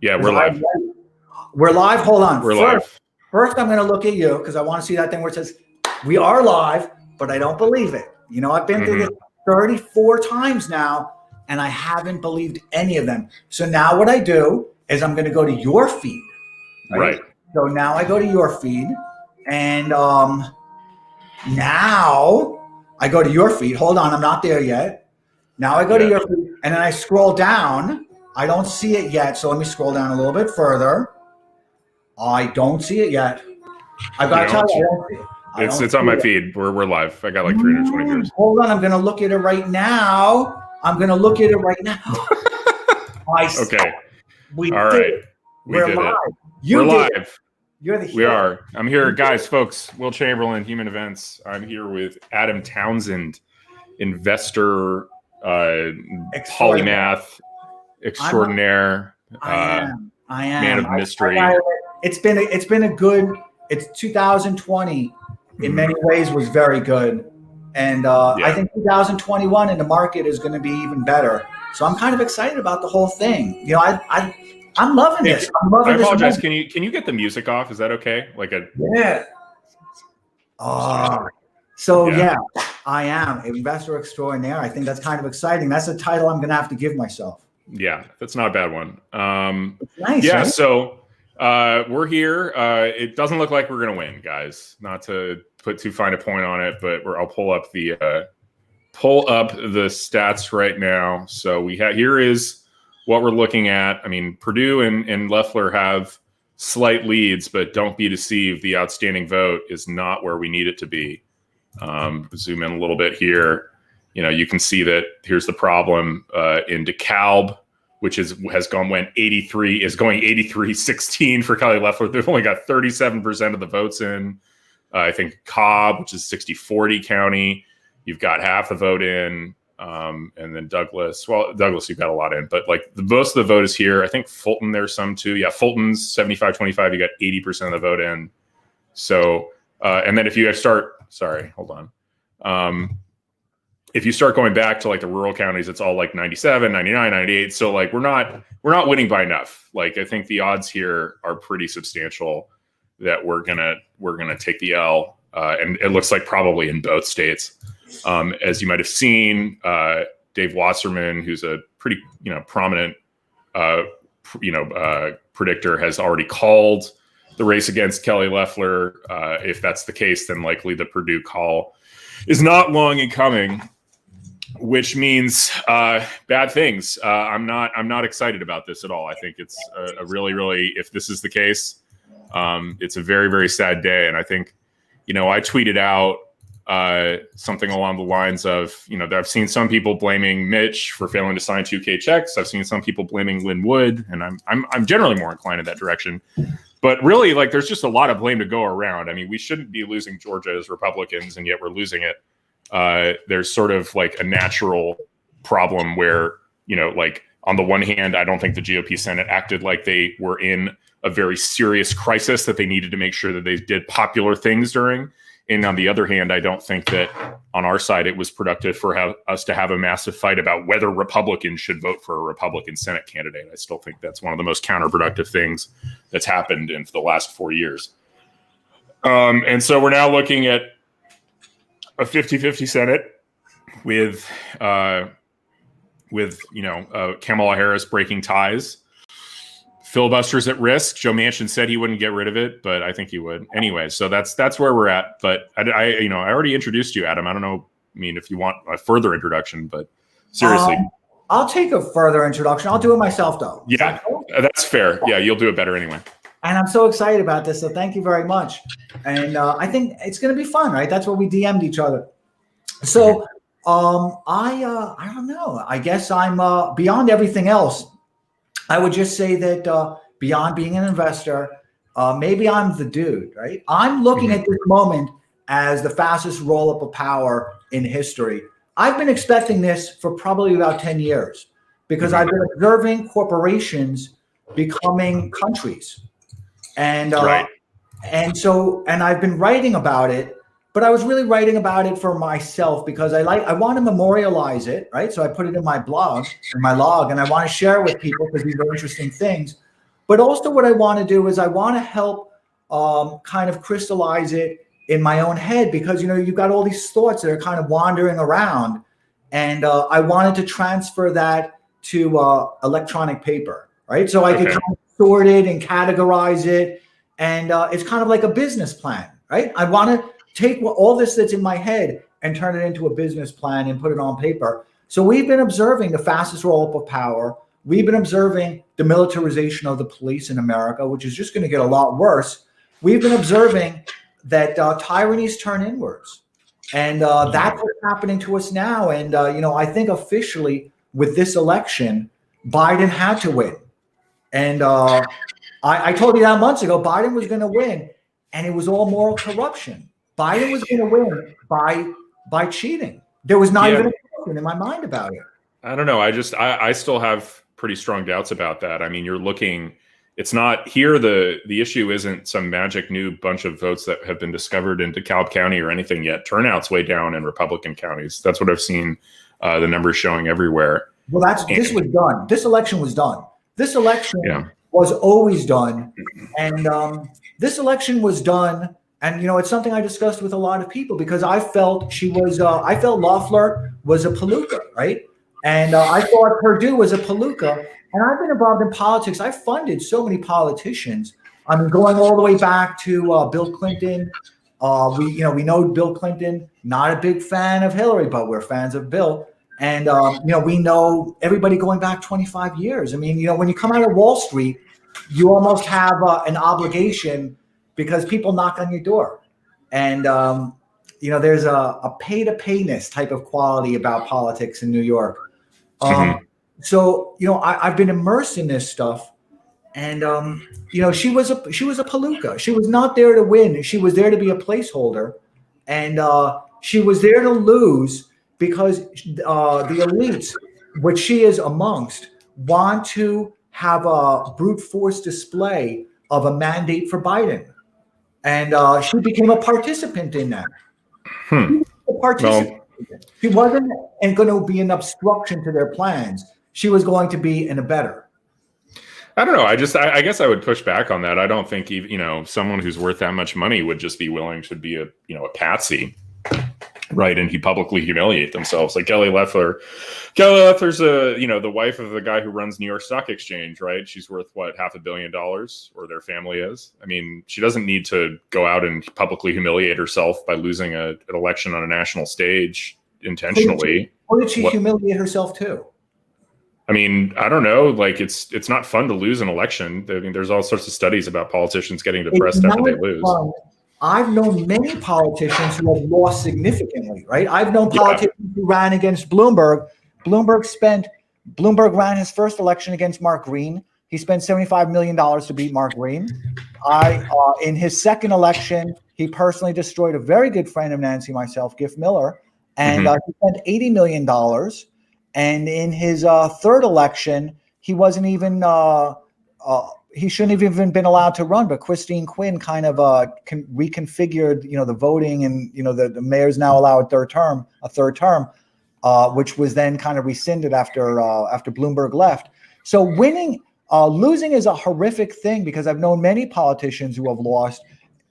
Yeah, we're live. We're live. Hold on. We're live. First, I'm going to look at you because I want to see that thing where it says we are live, but I don't believe it. You know, I've been through this 34 times now, and I haven't believed any of them. So now what I do is I'm going to go to your feed. Right. So now I go to your feed, and now I go to your feed. Hold on, I'm not there yet. Now I go to your feed, and then I scroll down. I don't see it yet, so let me scroll down a little bit further. I don't see it yet. I've got to tell you, I don't see it. It's on my feed. We're live. I got like 320 viewers. Hold on, I'm going to look at it right now. Okay. All right. We're live. We're live. You're the hero. We are. I'm here, guys, folks. Will Chamberlain, Human Events. I'm here with Adam Townsend, investor, polymath extraordinaire. I am. Man of mystery. It's been a good. It's 2020 in many ways was very good, and I think 2021 in the market is going to be even better. So I'm kind of excited about the whole thing. You know, I'm loving this. I apologize. Can you get the music off? Is that okay? Yeah. I am investor extraordinaire. I think that's kind of exciting. That's a title I'm going to have to give myself. Yeah, that's not a bad one. It's nice. Yeah. Right? So we're here. It doesn't look like we're going to win, guys. Not to put too fine a point on it, but I'll pull up the stats right now. So here is what we're looking at. I mean, Purdue and Loeffler have slight leads, but don't be deceived. The outstanding vote is not where we need it to be. Zoom in a little bit here. You know, you can see that here's the problem in DeKalb, which went 83, is going 83-16 for Kelly Loeffler. They've only got 37% of the votes in. I think Cobb, which is 60-40 county, you've got half the vote in. And then Douglas, you've got a lot in, but like most of the vote is here. I think Fulton, there's some too. Yeah, Fulton's 75-25. You got 80% of the vote in. So, and then if you start, if you start going back to like the rural counties, it's all like 97, 99, 98. So like we're not winning by enough. Like I think the odds here are pretty substantial that we're gonna take the L, and it looks like probably in both states. As you might have seen, Dave Wasserman, who's a pretty prominent predictor, has already called the race against Kelly Loeffler. If that's the case, then likely the Purdue call is not long in coming, which means bad things. I'm not excited about this at all. I think it's a really, if this is the case, it's a very, very sad day. And I think, I tweeted out something along the lines of, that I've seen some people blaming Mitch for failing to sign 2K checks. I've seen some people blaming Lynn Wood, and I'm generally more inclined in that direction. But really, like, there's just a lot of blame to go around. I mean, we shouldn't be losing Georgia as Republicans, and yet we're losing it. There's sort of like a natural problem where, like on the one hand, I don't think the GOP Senate acted like they were in a very serious crisis that they needed to make sure that they did popular things during. And on the other hand, I don't think that on our side, it was productive for us to have a massive fight about whether Republicans should vote for a Republican Senate candidate. I still think that's one of the most counterproductive things that's happened in the last 4 years. And so we're now looking at a 50-50 Senate with Kamala Harris breaking ties. Filibusters at risk. Joe Manchin said he wouldn't get rid of it, but I think he would. Anyway, so that's where we're at. But I already introduced you, Adam. I don't know. I mean, if you want a further introduction, but seriously, I'll take a further introduction. I'll do it myself, though. Yeah, that's fair. Yeah, you'll do it better anyway. And I'm so excited about this. So thank you very much. And I think it's going to be fun, right? That's what we DM'd each other. So I don't know. I guess I'm beyond everything else. I would just say that beyond being an investor, maybe I'm the dude, right? I'm looking at this moment as the fastest roll-up of power in history. I've been expecting this for probably about 10 years because I've been observing corporations becoming countries. And and I've been writing about it, but I was really writing about it for myself because I want to memorialize it, right? So I put it in my blog, in my log, and I want to share it with people because these are interesting things. But also what I want to do is I want to help kind of crystallize it in my own head, because, you've got all these thoughts that are kind of wandering around. And I wanted to transfer that to electronic paper, right? So I could kind of sort it and categorize it. And it's kind of like a business plan, right? I want to take all this that's in my head and turn it into a business plan and put it on paper. So we've been observing the fastest roll-up of power. We've been observing the militarization of the police in America, which is just going to get a lot worse. We've been observing that tyrannies turn inwards. And that's what's happening to us now. And, I think officially with this election, Biden had to win. And I told you that months ago, Biden was going to win, and it was all moral corruption. Biden was going to win by cheating. There was not even a question in my mind about it. I don't know. I still have pretty strong doubts about that. I mean, you're looking, it's not here. The issue isn't some magic new bunch of votes that have been discovered in DeKalb County or anything yet. Turnout's way down in Republican counties. That's what I've seen the numbers showing everywhere. Well, this was done. This election was done. This election was always done. And this election was done. And, it's something I discussed with a lot of people, because I felt I felt Loeffler was a palooka, right? And I thought Perdue was a palooka. And I've been involved in politics. I funded so many politicians. I mean, going all the way back to Bill Clinton. We know Bill Clinton, not a big fan of Hillary, but we're fans of Bill. And, we know everybody going back 25 years. I mean, when you come out of Wall Street, you almost have an obligation, because people knock on your door. And, there's a pay-to-payness type of quality about politics in New York. So, I've been immersed in this stuff. And, she was a palooka. She was not there to win. She was there to be a placeholder. And she was there to lose, because the elites, which she is amongst, want to have a brute force display of a mandate for Biden. And she became a participant in that. She wasn't going to be an obstruction to their plans. She was going to be an abettor. I don't know. I guess I would push back on that. I don't think someone who's worth that much money would just be willing to be a patsy, right? And he publicly humiliate themselves, like Kelly Loeffler. Kelly Loeffler's the wife of the guy who runs New York Stock Exchange, right? She's worth what, $500 million, or their family is. I mean, she doesn't need to go out and publicly humiliate herself by losing an election on a national stage intentionally. Or did she humiliate herself too? I mean, I don't know. Like, it's not fun to lose an election. I mean, there's all sorts of studies about politicians getting depressed after they lose. Fun. I've known many politicians who have lost significantly, right? I've known politicians who ran against Bloomberg. Bloomberg ran his first election against Mark Green. He spent $75 million to beat Mark Green. In his second election, he personally destroyed a very good friend of Nancy, myself, Giff Miller, and he spent $80 million. And in his third election, he wasn't even he shouldn't have even been allowed to run. But Christine Quinn kind of reconfigured, the voting, and the mayor's now allowed a third term, which was then kind of rescinded after Bloomberg left. So losing is a horrific thing, because I've known many politicians who have lost.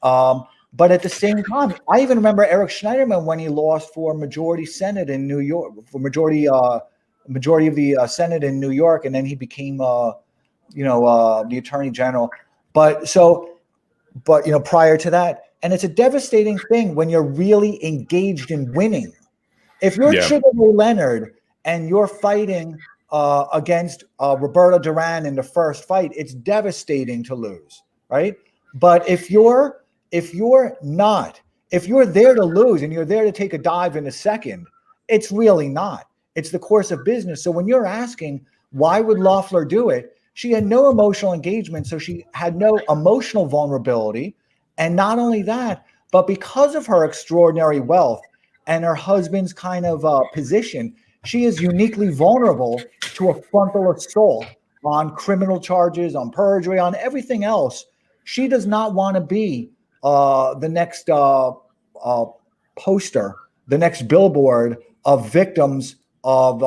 But at the same time, I even remember Eric Schneiderman when he lost for majority Senate in New York, for majority of the Senate in New York, and then he became the Attorney General. But prior to that, and it's a devastating thing when you're really engaged in winning. If you're Sugar Ray Leonard and you're fighting against Roberto Duran in the first fight, it's devastating to lose, right? But if you're there to lose and you're there to take a dive in a second, it's really not. It's the course of business. So when you're asking, why would Loeffler do it? She had no emotional engagement, so she had no emotional vulnerability. And not only that, but because of her extraordinary wealth and her husband's kind of position, she is uniquely vulnerable to a frontal assault on criminal charges, on perjury, on everything else. She does not want to be the next poster, the next billboard of victims of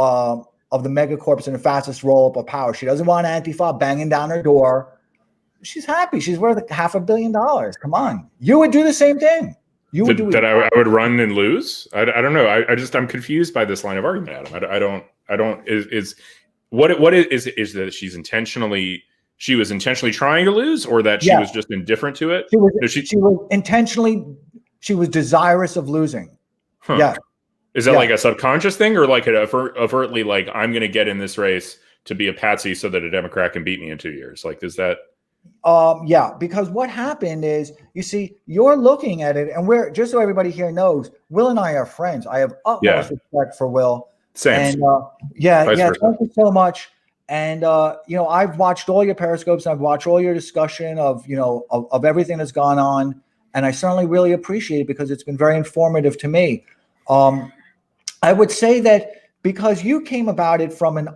the megacorps and the fastest roll-up of power. She doesn't want Antifa banging down her door. she's happy. She's worth $500 million. Come on, you would do the same thing. You would do that I would run and lose. I don't know. I'm confused by this line of argument, Adam. I don't is that she was intentionally trying to lose, or that she was just indifferent to it? She was intentionally, she was desirous of losing. Huh. Yeah. Is that like a subconscious thing, or like overtly like, I'm going to get in this race to be a patsy so that a Democrat can beat me in 2 years? Like, is that? Yeah, because what happened is, you see, you're looking at it, and we're, just so everybody here knows, Will and I are friends. I have utmost respect for Will. Same. And thank you so much. And I've watched all your periscopes, and I've watched all your discussion of of everything that's gone on, and I certainly really appreciate it because it's been very informative to me. I would say that because you came about it from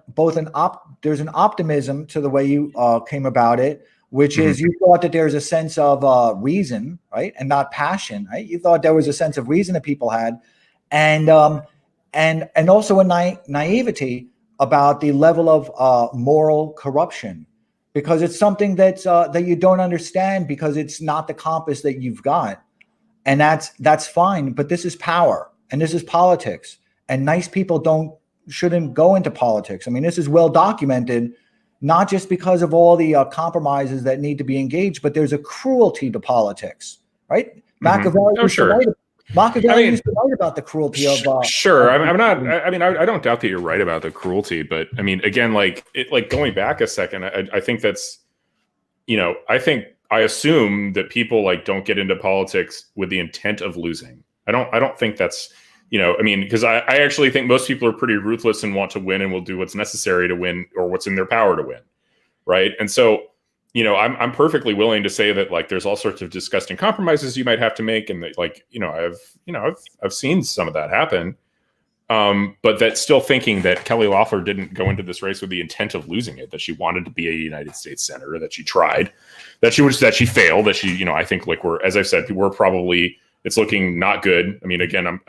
there's an optimism to the way you came about it, which is you thought that there's a sense of reason, right, and not passion, right? You thought there was a sense of reason that people had, and also a naivety about the level of moral corruption, because it's something that you don't understand because it's not the compass that you've got, and that's fine. But this is power, and this is politics, and nice people shouldn't go into politics. I mean, this is well documented, not just because of all the compromises that need to be engaged, but there's a cruelty to politics, right? Machiavelli used to write about the cruelty of. Sure, I'm not. I mean, I don't doubt that you're right about the cruelty, but I mean, again, like going back a second, I think that's, I assume that people like don't get into politics with the intent of losing. I don't think that's. I mean, because I actually think most people are pretty ruthless and want to win and will do what's necessary to win, or what's in their power to win, right? And so, I'm perfectly willing to say that like there's all sorts of disgusting compromises you might have to make, and that like I've seen some of that happen, but that's still thinking that Kelly Loeffler didn't go into this race with the intent of losing it, that she wanted to be a United States senator, that she tried, that she failed, that she I think like as I've said, we're probably. It's looking not good. I mean, again, I'm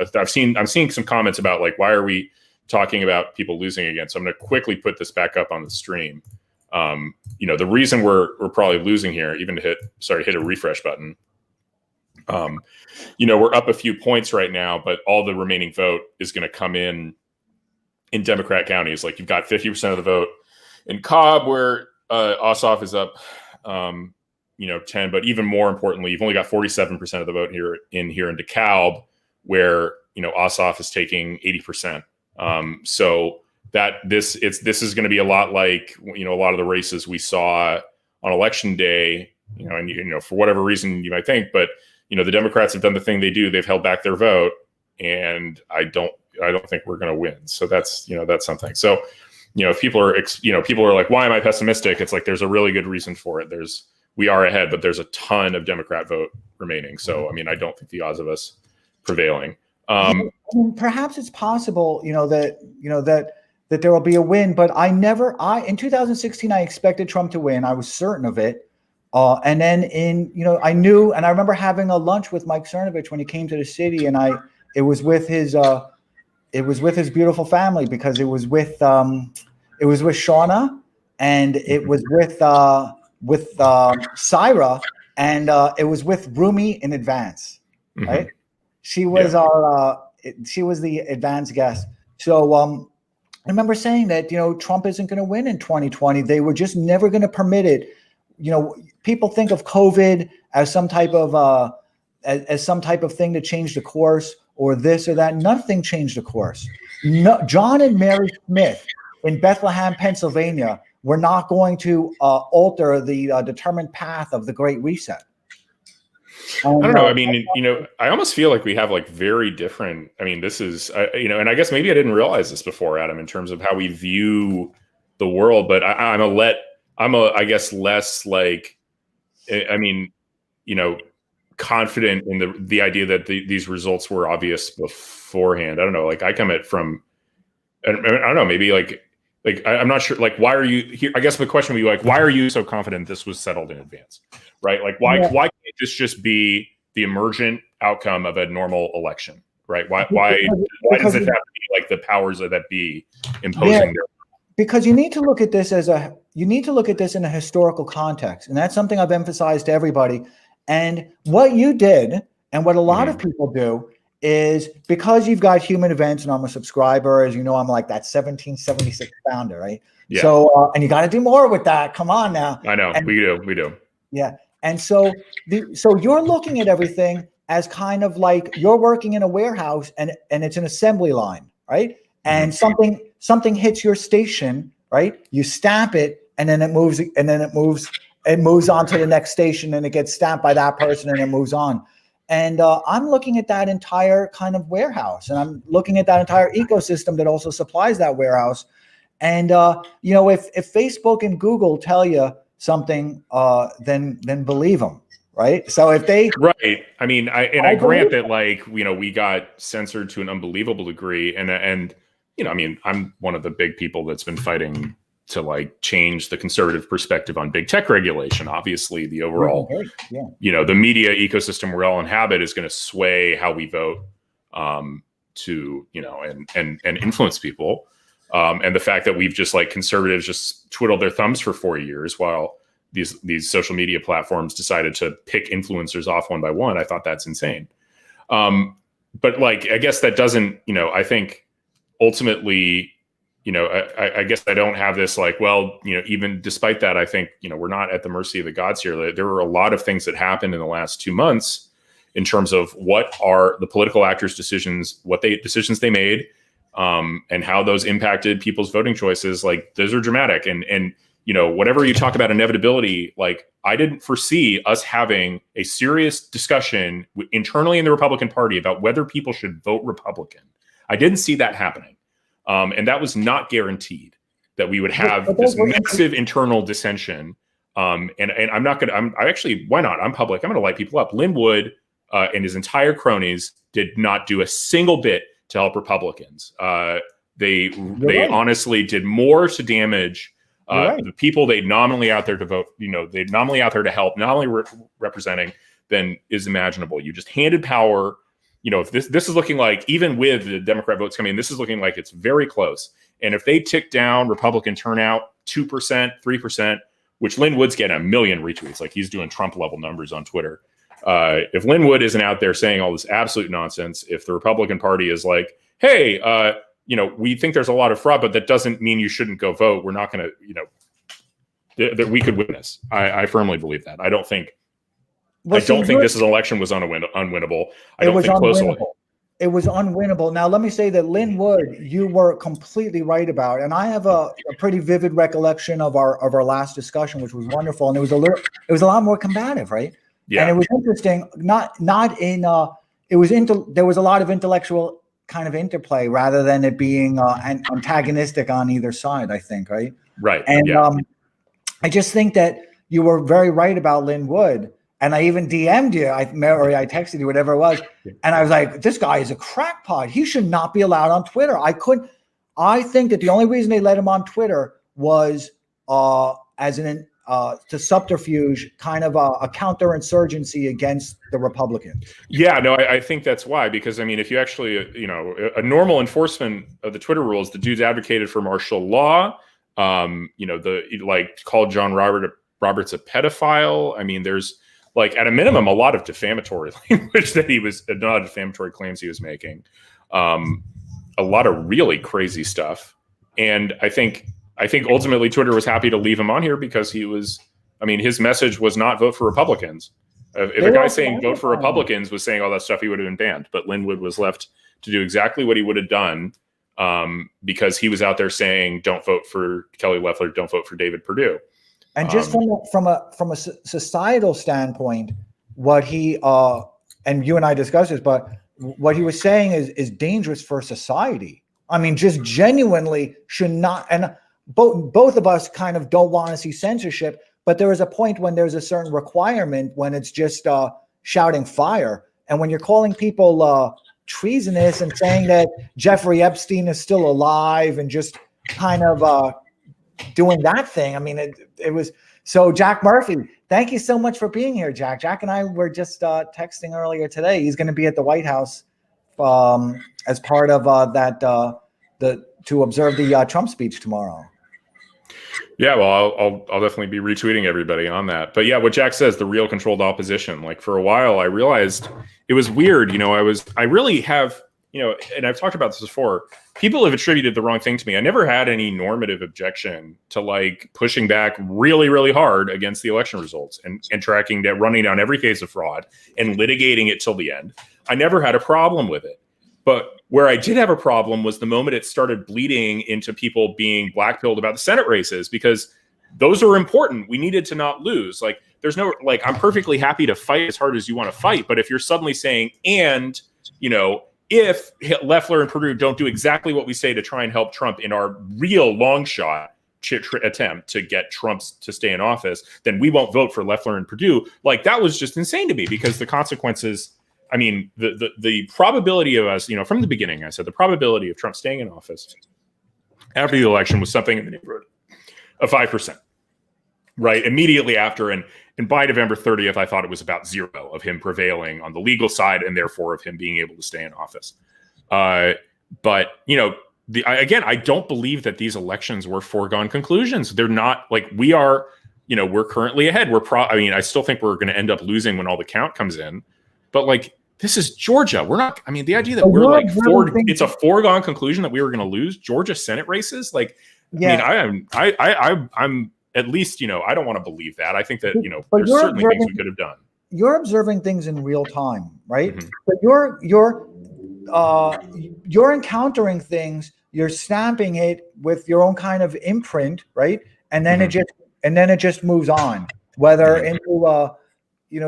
seeing some comments about like, why are we talking about people losing again? So I'm going to quickly put this back up on the stream. The reason we're probably losing here, even to hit a refresh button. We're up a few points right now, but all the remaining vote is going to come in Democrat counties. Like you've got 50% of the vote in Cobb, where Ossoff is up. 10, but even more importantly, you've only got 47% of the vote here in DeKalb, where Ossoff is taking 80%. So that this is going to be a lot like a lot of the races we saw on election day. And for whatever reason you might think, but the Democrats have done the thing they do. They've held back their vote, and I don't think we're going to win. So that's something. So if people are like, why am I pessimistic? It's like there's a really good reason for it. We are ahead, but there's a ton of Democrat vote remaining. So, I mean, I don't think the odds of us prevailing. Perhaps it's possible, that there will be a win, but in 2016, I expected Trump to win. I was certain of it. And then I knew, and I remember having a lunch with Mike Cernovich when he came to the city, and it was with his beautiful family, because it was with Shauna, and it was with Syra, and it was with Rumi in advance, right? She was she was the advanced guest. So I remember saying that Trump isn't going to win in 2020. They were just never going to permit it. People think of COVID as some type of thing to change the course, or this or that. Nothing changed the course. No, John and Mary Smith in Bethlehem, Pennsylvania, we're not going to alter the determined path of the Great Reset. I don't know. I mean, I almost feel like we have like very different. I mean, this is, and I guess maybe I didn't realize this before, Adam, in terms of how we view the world. But I guess less like, I mean, confident in the idea that these results were obvious beforehand. I don't know. Like I come at from, I don't know, maybe like I'm not sure, like, why are you here? I guess the question would be like, why are you so confident this was settled in advance, right? Like, why can't this just be the emergent outcome of a normal election, right? Why does it have to be like the powers of that be imposing their? because you need to look at this in a historical context, and that's something I've emphasized to everybody. And what you did, and what a lot of people do, is because you've got Human Events, and I'm a subscriber, as you know, I'm like that 1776 founder, right? Yeah. So, and you got to do more with that. Come on now. I know. We do. Yeah. And so you're looking at everything as kind of like you're working in a warehouse, and it's an assembly line, right? And something hits your station, right? You stamp it, and then it moves on to the next station, and it gets stamped by that person, and it moves on. And I'm looking at that entire kind of warehouse, and I'm looking at that entire ecosystem that also supplies that warehouse. And if Facebook and Google tell you something, then believe them, right? So if they right, I mean, I grant that, like, we got censored to an unbelievable degree, and I mean, I'm one of the big people that's been fighting to like change the conservative perspective on big tech regulation. Obviously, the overall, the media ecosystem we all inhabit is going to sway how we vote, to and influence people. And the fact that we've just like conservatives just twiddled their thumbs for 4 years while these social media platforms decided to pick influencers off one by one, I thought that's insane. But like, I guess that doesn't, I think ultimately, I guess I don't have this like, well, even despite that, I think, we're not at the mercy of the gods here. There were a lot of things that happened in the last 2 months in terms of what are the political actors' decisions, decisions they made, and how those impacted people's voting choices. Like, those are dramatic. And whatever you talk about inevitability, like, I didn't foresee us having a serious discussion internally in the Republican Party about whether people should vote Republican. I didn't see that happening. And that was not guaranteed, that we would have this massive internal dissension. And I'm not going to, I actually, why not? I'm public. I'm going to light people up. Lin Wood and his entire cronies did not do a single bit to help Republicans. They honestly did more to damage the people they nominally out there to vote, they nominally out there to help, not only representing, than is imaginable. You just handed power. If this is looking like, even with the Democrat votes coming in, this is looking like it's very close. And if they tick down Republican turnout 2%, 3%, which Lin Wood's getting 1 million retweets, like he's doing Trump level numbers on Twitter. If Lin Wood isn't out there saying all this absolute nonsense, if the Republican Party is like, hey, we think there's a lot of fraud, but that doesn't mean you shouldn't go vote. We're not going to, that we could win this. I firmly believe that. I don't think this election was unwinnable. I don't think closely. It was unwinnable. Now, let me say that Lin Wood, you were completely right about, and I have a pretty vivid recollection of our last discussion, which was wonderful, and it was a lot more combative, right? Yeah. And it was interesting. There was a lot of intellectual kind of interplay rather than it being antagonistic on either side, I think, right? Right. And I just think that you were very right about Lin Wood. And I even DM'd you, I texted you, whatever it was. And I was like, this guy is a crackpot. He should not be allowed on Twitter. I think that the only reason they let him on Twitter was to subterfuge, kind of a counterinsurgency against the Republicans. Yeah, no, I think that's why. Because, I mean, if you actually, a normal enforcement of the Twitter rules, the dudes advocated for martial law, called John Roberts a pedophile. I mean, there's, like, at a minimum, a lot of defamatory language not defamatory claims he was making, a lot of really crazy stuff. And I think ultimately Twitter was happy to leave him on here because his message was not vote for Republicans. If a guy saying vote for Republicans was saying all that stuff, he would have been banned. But Lin Wood was left to do exactly what he would have done, because he was out there saying, don't vote for Kelly Loeffler, don't vote for David Perdue. And just from a societal standpoint, what he and you and I discussed this, but what he was saying is dangerous for society. I mean, just genuinely should not. And both of us kind of don't want to see censorship, but there is a point when there's a certain requirement when it's just shouting fire, and when you're calling people treasonous and saying that Jeffrey Epstein is still alive and just kind of doing that thing. I mean, it was so. Jack Murphy, thank you so much for being here, Jack. Jack and I were just texting earlier today. He's going to be at the White House as part of to observe the Trump speech tomorrow. Yeah, well, I'll definitely be retweeting everybody on that. But yeah, what Jack says, the real controlled opposition. Like for a while, I realized it was weird. I really have, and I've talked about this before. People have attributed the wrong thing to me. I never had any normative objection to like pushing back really, really hard against the election results and tracking that, running down every case of fraud and litigating it till the end. I never had a problem with it. But where I did have a problem was the moment it started bleeding into people being blackpilled about the Senate races, because those are important. We needed to not lose. Like, there's no, like, I'm perfectly happy to fight as hard as you want to fight. But if you're suddenly saying, and, if Loeffler and Perdue don't do exactly what we say to try and help Trump in our real long shot attempt to get Trump to stay in office, then we won't vote for Loeffler and Perdue. Like, that was just insane to me, because the consequences, I mean, the probability of us, from the beginning, I said the probability of Trump staying in office after the election was something in the neighborhood of 5%, right? Immediately after, and by November 30th, I thought it was about 0 of him prevailing on the legal side, and therefore of him being able to stay in office. But again, I don't believe that these elections were foregone conclusions. They're not. Like, we are, we're currently ahead. I still think we're going to end up losing when all the count comes in, but like, this is Georgia. We're not. I mean, the idea that we're like it's a foregone conclusion that we were going to lose Georgia Senate races. Like, yeah. I mean, I'm at least, I don't want to believe that. I think that, there's certainly things we could have done. You're observing things in real time, right? Mm-hmm. But you're encountering things. You're stamping it with your own kind of imprint, right? And then it just moves on, whether into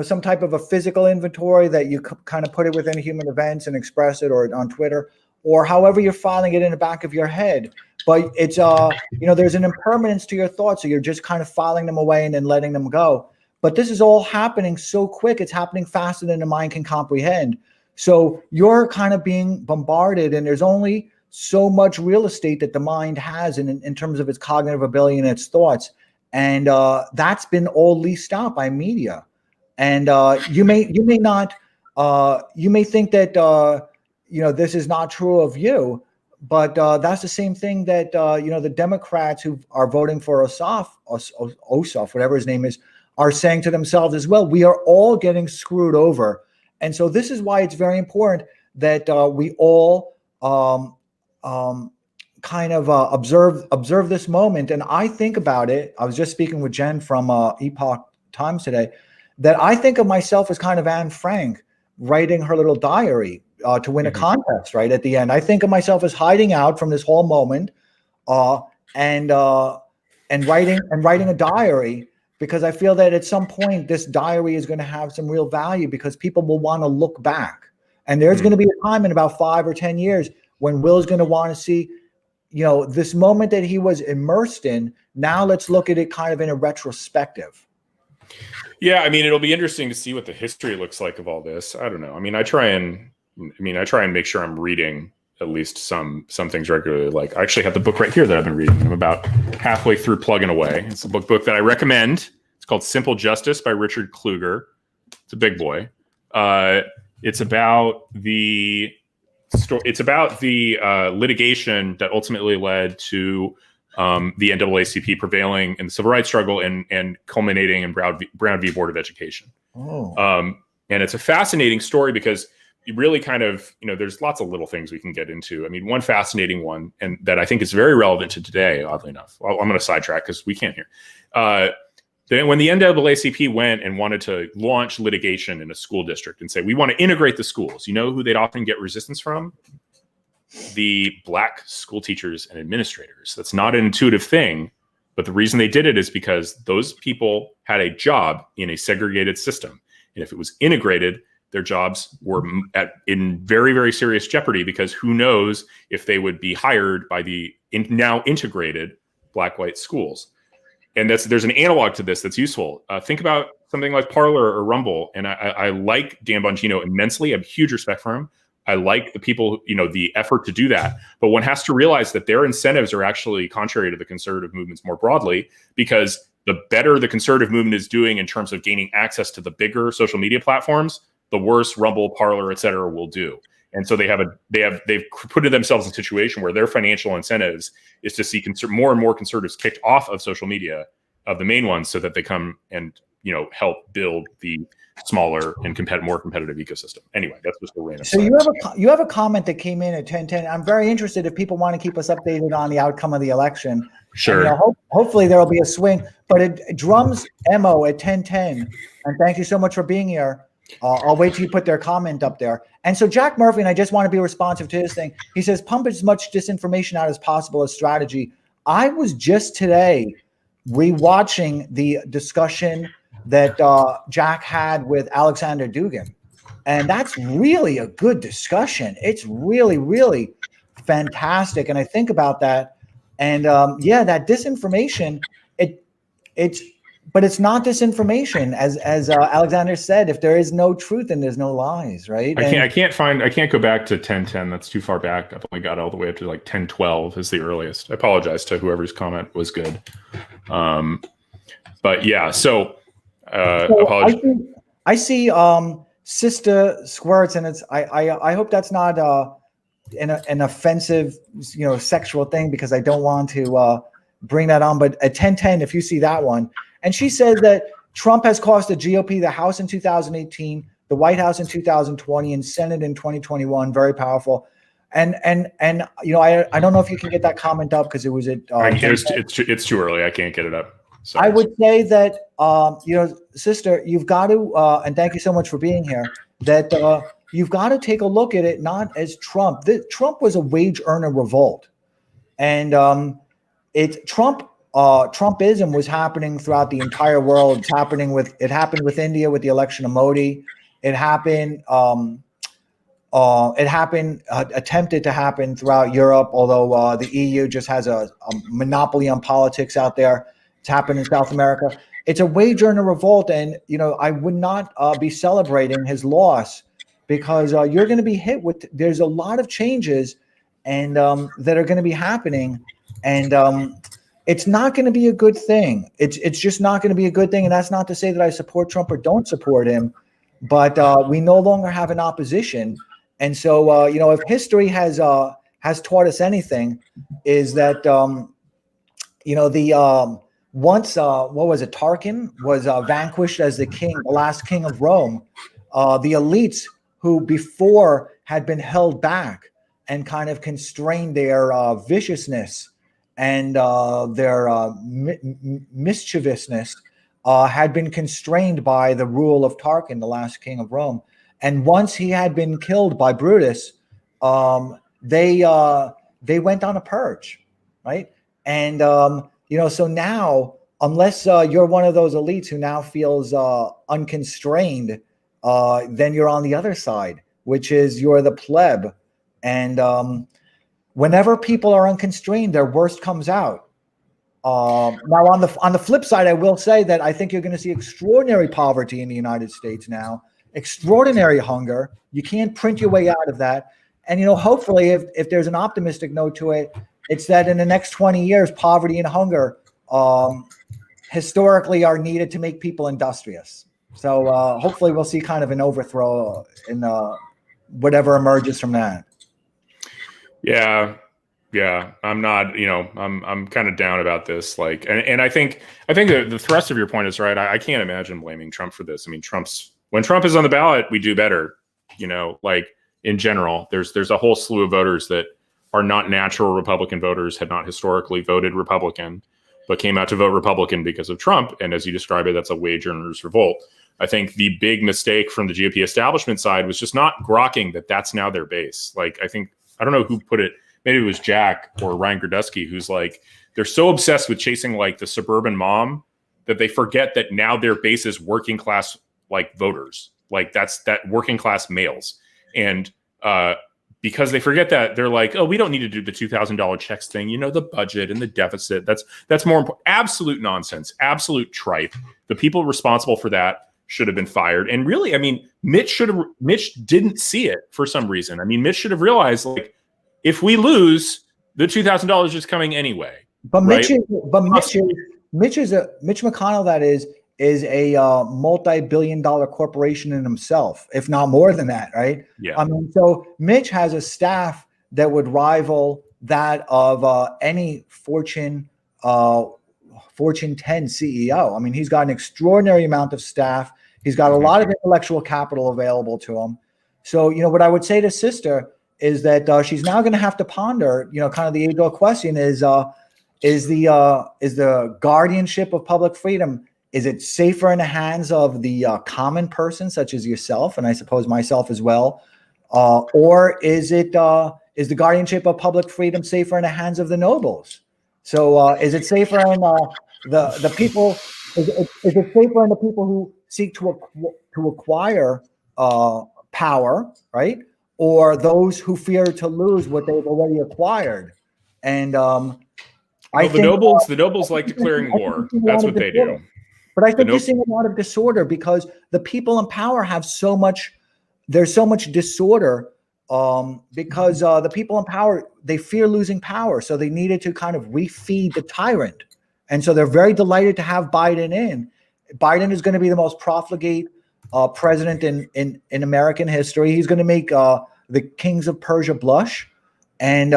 some type of a physical inventory that you kind of put it within human events and express it, or on Twitter, or however you're filing it in the back of your head. But it's, there's an impermanence to your thoughts. So you're just kind of filing them away and then letting them go. But this is all happening so quick. It's happening faster than the mind can comprehend. So you're kind of being bombarded, and there's only so much real estate that the mind has in terms of its cognitive ability and its thoughts. And that's been all leased out by media. And you may not, you may think that, this is not true of you, but that's the same thing that, the Democrats who are voting for Ossoff, whatever his name is, are saying to themselves as well. We are all getting screwed over. And so this is why it's very important that we all kind of observe this moment. And I think about it. I was just speaking with Jen from Epoch Times today, that I think of myself as kind of Anne Frank writing her little diary to win a contest, right at the end. I think of myself as hiding out from this whole moment and writing a diary, because I feel that at some point this diary is going to have some real value, because people will want to look back. And there's going to be a time in about 5 or 10 years when Will's going to want to see, this moment that he was immersed in. Now let's look at it kind of in a retrospective. Yeah, I mean, it'll be interesting to see what the history looks like of all this. I don't know. I mean, I try and make sure I'm reading at least some things regularly. Like, I actually have the book right here that I've been reading. I'm about halfway through plugging away. It's a book that I recommend. It's called Simple Justice by Richard Kluger. It's a big boy. It's about the litigation that ultimately led to the NAACP prevailing in the civil rights struggle and culminating in Brown v. Board of Education. And it's a fascinating story, because you really kind of, there's lots of little things we can get into. I mean, one fascinating one, and that I think is very relevant to today, oddly enough. Well, I'm going to sidetrack because we can't hear. Then when the NAACP went and wanted to launch litigation in a school district and say, we want to integrate the schools, you know who they'd often get resistance from? The Black school teachers and administrators. That's not an intuitive thing, but the reason they did it is because those people had a job in a segregated system. And if it was integrated, their jobs were in very, very serious jeopardy, because who knows if they would be hired by the now integrated Black-white schools. And there's an analog to this that's useful. Think about something like Parler or Rumble. And I like Dan Bongino immensely. I have huge respect for him. I like the people, the effort to do that. But one has to realize that their incentives are actually contrary to the conservative movements more broadly, because the better the conservative movement is doing in terms of gaining access to the bigger social media platforms, the worse Rumble, Parler, et cetera, will do. And so they've put themselves in a situation where their financial incentives is to see more and more conservatives kicked off of social media, of the main ones, so that they come and help build the smaller and more competitive ecosystem. Anyway, that's just a random. So you have a comment that came in at 10:10. I'm very interested if people want to keep us updated on the outcome of the election. Sure. And, hopefully there will be a swing. But Drums Mo at 10:10, and thank you so much for being here. I'll wait till you put their comment up there. And so Jack Murphy, and I just want to be responsive to his thing. He says, pump as much disinformation out as possible as strategy. I was just today rewatching the discussion that Jack had with Alexander Dugin. And that's really a good discussion. It's really, really fantastic. And I think about that. And that disinformation, but it's not disinformation, as Alexander said. If there is no truth, then there's no lies, right? I can't go back to 10:10. That's too far back. I've only got all the way up to like 10:12 is the earliest. I apologize to whoever's comment was good. But yeah, so I see Sister Squirts, and I hope that's not an offensive sexual thing, because I don't want to bring that on. But at 10:10, if you see that one. And she says that Trump has cost the GOP the House in 2018, the White House in 2020, and Senate in 2021. Very powerful. And I don't know if you can get that comment up, because it was at it's too early. I can't get it up. Sorry. I would say that sister, you've got to and thank you so much for being here. That you've got to take a look at it not as Trump. Trump was a wage earner revolt, and Trumpism was happening throughout the entire world. It happened with India with the election of Modi. It happened attempted to happen throughout Europe, although the EU just has a monopoly on politics out there. It's happened in South America. It's a wage earner revolt, and I would not be celebrating his loss, because you're going to be hit with. There's a lot of changes, and that are going to be happening, and it's not going to be a good thing. It's just not going to be a good thing. And that's not to say that I support Trump or don't support him, but we no longer have an opposition. And so, if history has taught us anything, is that, once, what was it? Tarquin was vanquished as the last king of Rome. The elites who before had been held back and kind of constrained their viciousness and their mischievousness had been constrained by the rule of Tarquin, the last king of Rome. And once he had been killed by Brutus, they went on a purge, right? And so now, unless you're one of those elites who now feels unconstrained, then you're on the other side, which is you're the pleb. And whenever people are unconstrained, their worst comes out. Now, on the flip side, I will say that I think you're going to see extraordinary poverty in the United States now, extraordinary hunger. You can't print your way out of that. And, hopefully, if there's an optimistic note to it, it's that in the next 20 years, poverty and hunger historically are needed to make people industrious. So hopefully we'll see kind of an overthrow in whatever emerges from that. Yeah. I'm not, I'm kind of down about this. Like, and I think the thrust of your point is right. I can't imagine blaming Trump for this. I mean, when Trump is on the ballot, we do better, like in general, there's a whole slew of voters that are not natural Republican voters, had not historically voted Republican, but came out to vote Republican because of Trump. And as you describe it, that's a wage earners revolt. I think the big mistake from the GOP establishment side was just not grokking that that's now their base. Like, I don't know who put it, maybe it was Jack or Ryan Gradusky, who's like, they're so obsessed with chasing like the suburban mom that they forget that now their base is working class, like voters, like that working class males. And because they forget that, they're like, oh, we don't need to do the $2,000 checks thing. The budget and the deficit, that's more important. Absolute nonsense, absolute tripe. The people responsible for that should have been fired. And really, I mean, Mitch didn't see it for some reason. I mean, Mitch should have realized, like, if we lose, the $2,000 is coming anyway. But right? Mitch McConnell, that is is a multi-billion-dollar corporation in himself, if not more than that, right? Yeah. I mean, so Mitch has a staff that would rival that of any Fortune 10 CEO. I mean, he's got an extraordinary amount of staff. He's got a lot of intellectual capital available to him. So, what I would say to Sister is that she's now going to have to ponder, kind of the age-old question is the guardianship of public freedom, is it safer in the hands of the common person, such as yourself, and I suppose myself as well, or is the guardianship of public freedom safer in the hands of the nobles? So, is it safer in the people? Is it safer in the people who seek to acquire power, right, or those who fear to lose what they've already acquired? And I think the nobles like declaring war. That's what they do. But I think you're seeing a lot of disorder because the people in power have so much. There's so much disorder because the people in power, they fear losing power, so they needed to kind of refeed the tyrant, and so they're very delighted to have Biden in. Biden is going to be the most profligate president in American history. He's going to make the kings of Persia blush, and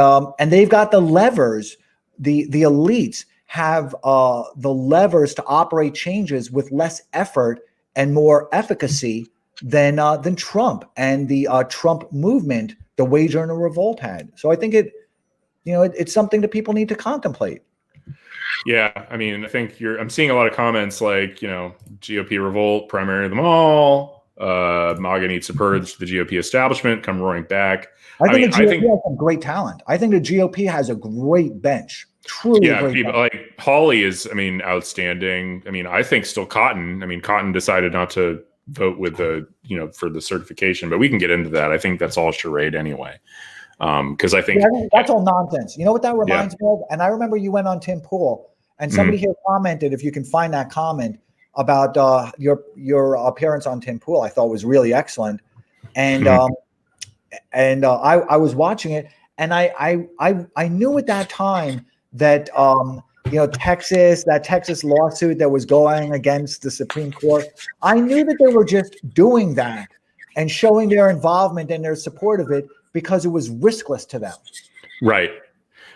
they've got the levers. The elites have the levers to operate changes with less effort and more efficacy than Trump and the Trump movement, the Wage Earner Revolt had. So I think it's something that people need to contemplate. Yeah, I mean, I think I'm seeing a lot of comments like, GOP revolt, primary of them all. MAGA needs to purge the GOP establishment, come roaring back. I think the GOP has some great talent. I think the GOP has a great bench. Truly, yeah, people like Hawley is, outstanding. I think still Cotton. Cotton decided not to vote with the, for the certification, but we can get into that. I think that's all charade anyway. Because I think that's all nonsense. You know what that reminds me of? And I remember you went on Tim Pool, and somebody here commented, if you can find that comment, about your appearance on Tim Pool. I thought was really excellent, and I was watching it, and I knew at that time that that Texas lawsuit that was going against the Supreme Court, I knew that they were just doing that and showing their involvement and their support of it because it was riskless to them. Right.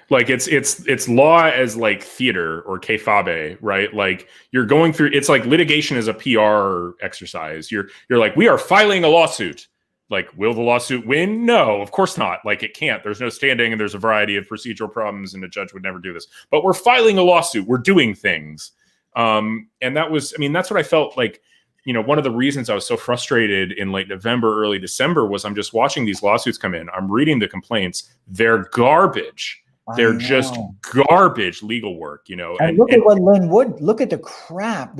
Like it's law as like theater or kayfabe, right? Like you're going through, it's like litigation as a PR exercise. You're like, we are filing a lawsuit. Like, will the lawsuit win? No, of course not. Like, it can't. There's no standing, and there's a variety of procedural problems, and a judge would never do this. But we're filing a lawsuit. We're doing things. And that was, that's what I felt like, one of the reasons I was so frustrated in late November, early December was I'm just watching these lawsuits come in. I'm reading the complaints. They're garbage. They're just garbage legal work, And look at what Lynn Wood, look at the crap,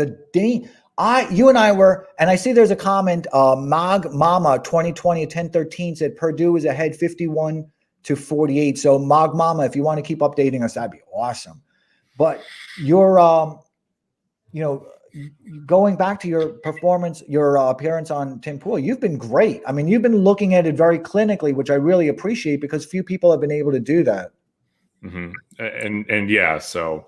you and I were, and I see there's a comment, Mag Mama 2020 at 10:13 said Purdue is ahead 51-48. So Mag Mama, if you want to keep updating us, that'd be awesome. But you're, going back to your performance, your appearance on Tim Pool, you've been great. You've been looking at it very clinically, which I really appreciate because few people have been able to do that. Mm-hmm. And yeah, so,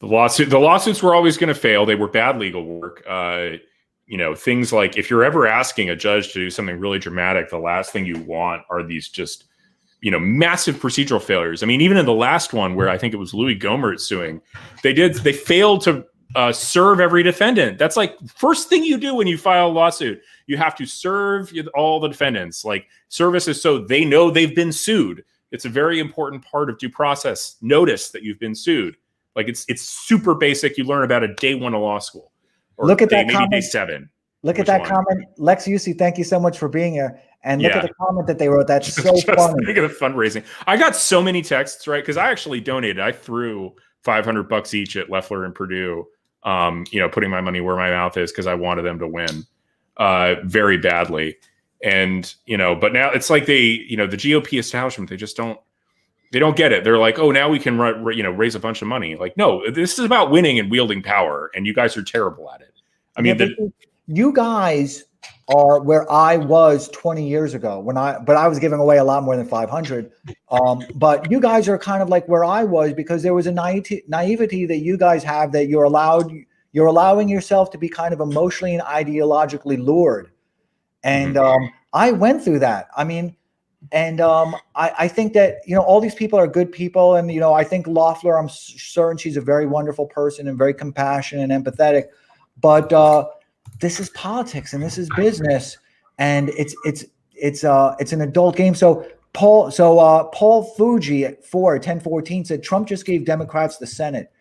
the lawsuits were always going to fail. They were bad legal work. Things like if you're ever asking a judge to do something really dramatic, the last thing you want are these just, massive procedural failures. Even in the last one where I think it was Louis Gohmert suing, they failed to serve every defendant. That's like first thing you do when you file a lawsuit. You have to serve all the defendants. Like service is so they know they've been sued. It's a very important part of due process. Notice that you've been sued. Like it's super basic. You learn about it day one of law school. Or look at that comment. Day 7. Look at that comment. Lex Yusi, thank you so much for being here. And look at the comment that they wrote. That's so funny. Think of the fundraising. I got so many texts, right? Because I actually donated. I threw $500 each at Loeffler and Purdue. Putting my money where my mouth is because I wanted them to win very badly. And, but now it's like the GOP establishment, they just don't get it. They're like, oh, now we can raise a bunch of money. Like, no, this is about winning and wielding power. And you guys are terrible at it. You guys are where I was 20 years ago but I was giving away a lot more than 500. But you guys are kind of like where I was because there was a naivety that you guys have that you're allowed, you're allowing yourself to be kind of emotionally and ideologically lured. And I went through that. I mean, and I think that, all these people are good people. And, I think Loeffler, I'm certain she's a very wonderful person and very compassionate and empathetic. But this is politics and this is business. And it's an adult game. So Paul Fuji at 1014 said Trump just gave Democrats the Senate.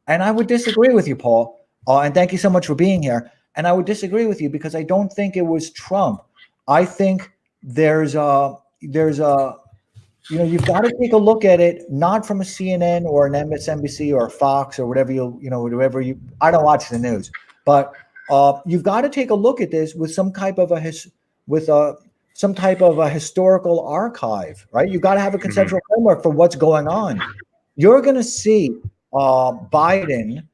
And I would disagree with you, Paul. And thank you so much for being here. And I would disagree with you because I don't think it was Trump. I think you've got to take a look at it, not from a CNN or an MSNBC or a Fox or whatever I don't watch the news, but you've got to take a look at this with some type of a historical archive, right? You've got to have a conceptual framework for what's going on. You're going to see Biden